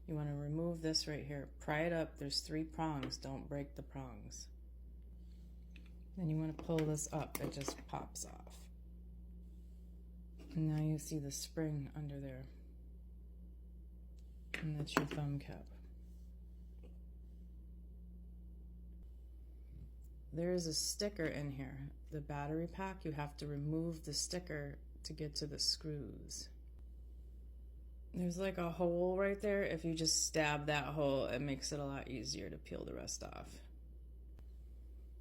You want to remove this right here. Pry it up. There's 3 prongs. Don't break the prongs. Then you want to pull this up. It just pops off. And now you see the spring under there. And that's your thumb cap. There is a sticker in here. The battery pack, you have to remove the sticker to get to the screws. There's like a hole right there. If you just stab that hole, it makes it a lot easier to peel the rest off.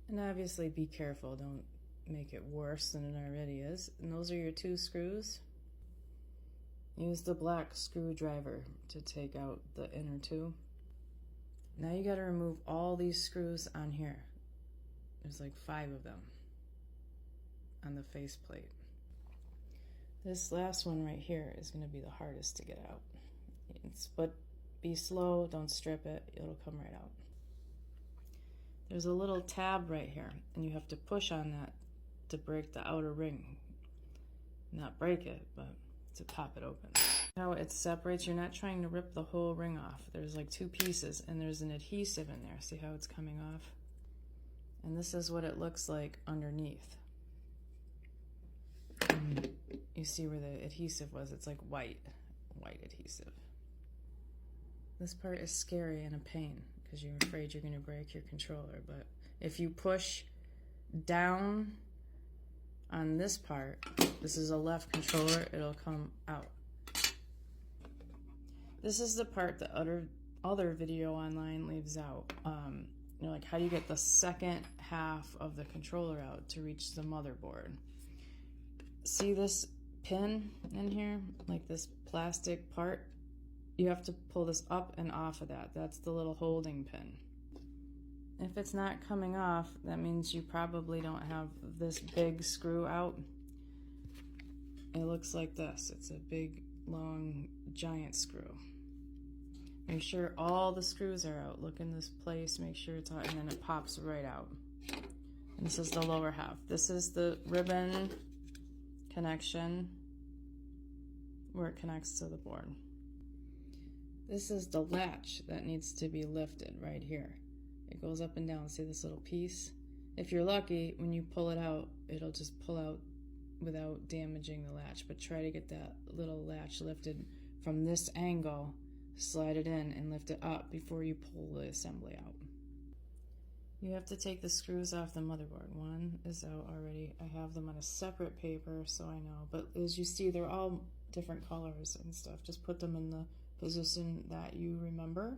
And obviously be careful, don't make it worse than it already is. And those are your 2 screws. Use the black screwdriver to take out the inner 2. Now you gotta remove all these screws on here. There's like 5 of them on the faceplate. This last one right here is going to be the hardest to get out. But be slow, don't strip it, it'll come right out. There's a little tab right here, and you have to push on that to break the outer ring. Not break it, but to pop it open. How it separates, you're not trying to rip the whole ring off. There's like 2 pieces, and there's an adhesive in there. See how it's coming off? And this is what it looks like underneath. And you see where the adhesive was, it's like white adhesive. This part is scary and a pain because you're afraid you're going to break your controller, but if you push down on this part, this is a left controller, it'll come out. This is the part the other video online leaves out. You know, like how do you get the second half of the controller out to reach the motherboard? See this pin in here, like this plastic part? You have to pull this up and off of that. That's the little holding pin. If it's not coming off, that means you probably don't have this big screw out. It looks like this. It's a big, long, giant screw. Make sure all the screws are out. Look in this place, make sure it's out, and then it pops right out. And this is the lower half. This is the ribbon connection where it connects to the board. This is the latch that needs to be lifted right here. It goes up and down. See this little piece? If you're lucky, when you pull it out, it'll just pull out without damaging the latch. But try to get that little latch lifted from this angle. Slide it in and lift it up before you pull the assembly out. You have to take the screws off the motherboard. One is out already. I have them on a separate paper so I know. But as you see, they're all different colors and stuff. Just put them in the position that you remember.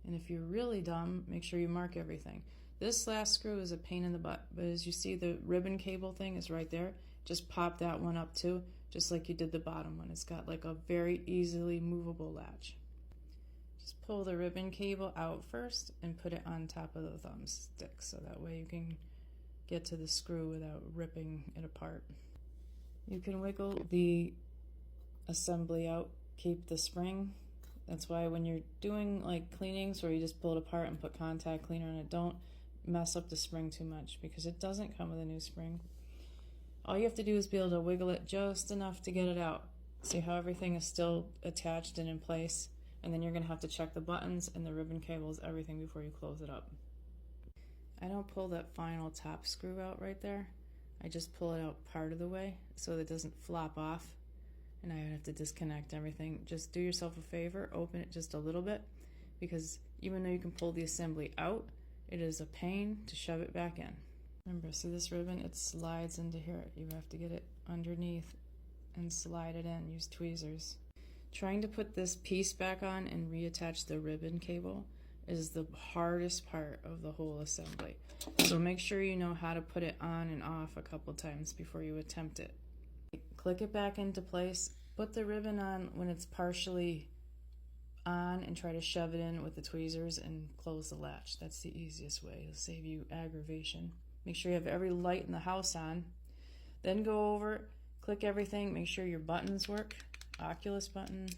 And if you're really dumb, make sure you mark everything. This last screw is a pain in the butt, but as you see, the ribbon cable thing is right there. Just pop that one up too, just like you did the bottom one. It's got like a very easily movable latch. Just pull the ribbon cable out first and put it on top of the thumbstick, so that way you can get to the screw without ripping it apart. You can wiggle the assembly out, keep the spring. That's why when you're doing like cleanings where you just pull it apart and put contact cleaner on it, don't mess up the spring too much because it doesn't come with a new spring. All you have to do is be able to wiggle it just enough to get it out. See how everything is still attached and in place? And then you're going to have to check the buttons and the ribbon cables, everything before you close it up. I don't pull that final top screw out right there. I just pull it out part of the way so that it doesn't flop off. And I have to disconnect everything. Just do yourself a favor, open it just a little bit, because even though you can pull the assembly out, it is a pain to shove it back in. Remember, see this ribbon? It slides into here. You have to get it underneath and slide it in. Use tweezers. Trying to put this piece back on and reattach the ribbon cable is the hardest part of the whole assembly. So make sure you know how to put it on and off a couple times before you attempt it. Click it back into place. Put the ribbon on when it's partially on and try to shove it in with the tweezers and close the latch. That's the easiest way. It'll save you aggravation. Make sure you have every light in the house on. Then go over, click everything, make sure your buttons work. Oculus button.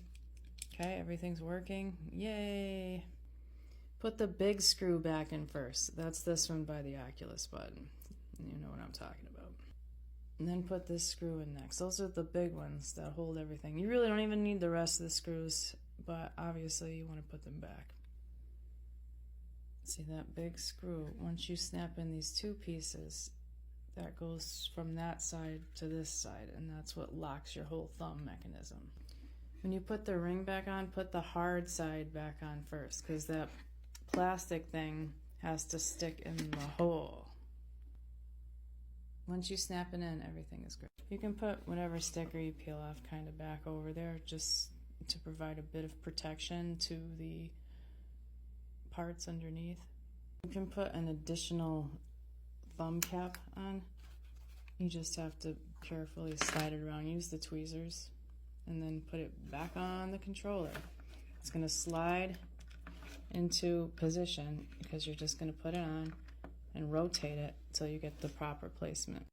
Okay, everything's working. Yay! Put the big screw back in first. That's this one by the Oculus button. You know what I'm talking about. And then put this screw in next. Those are the big ones that hold everything. You really don't even need the rest of the screws. but obviously you want to put them back. See that big screw? Once you snap in these two pieces, that goes from that side to this side, and that's what locks your whole thumb mechanism. When you put the ring back on, put the hard side back on first, because that plastic thing has to stick in the hole. Once you snap it in, everything is great. You can put whatever sticker you peel off kind of back over there, just to provide a bit of protection to the parts underneath. You can put an additional thumb cap on. You just have to carefully slide it around. Use the tweezers and then put it back on the controller. It's going to slide into position because you're just going to put it on and rotate it till you get the proper placement.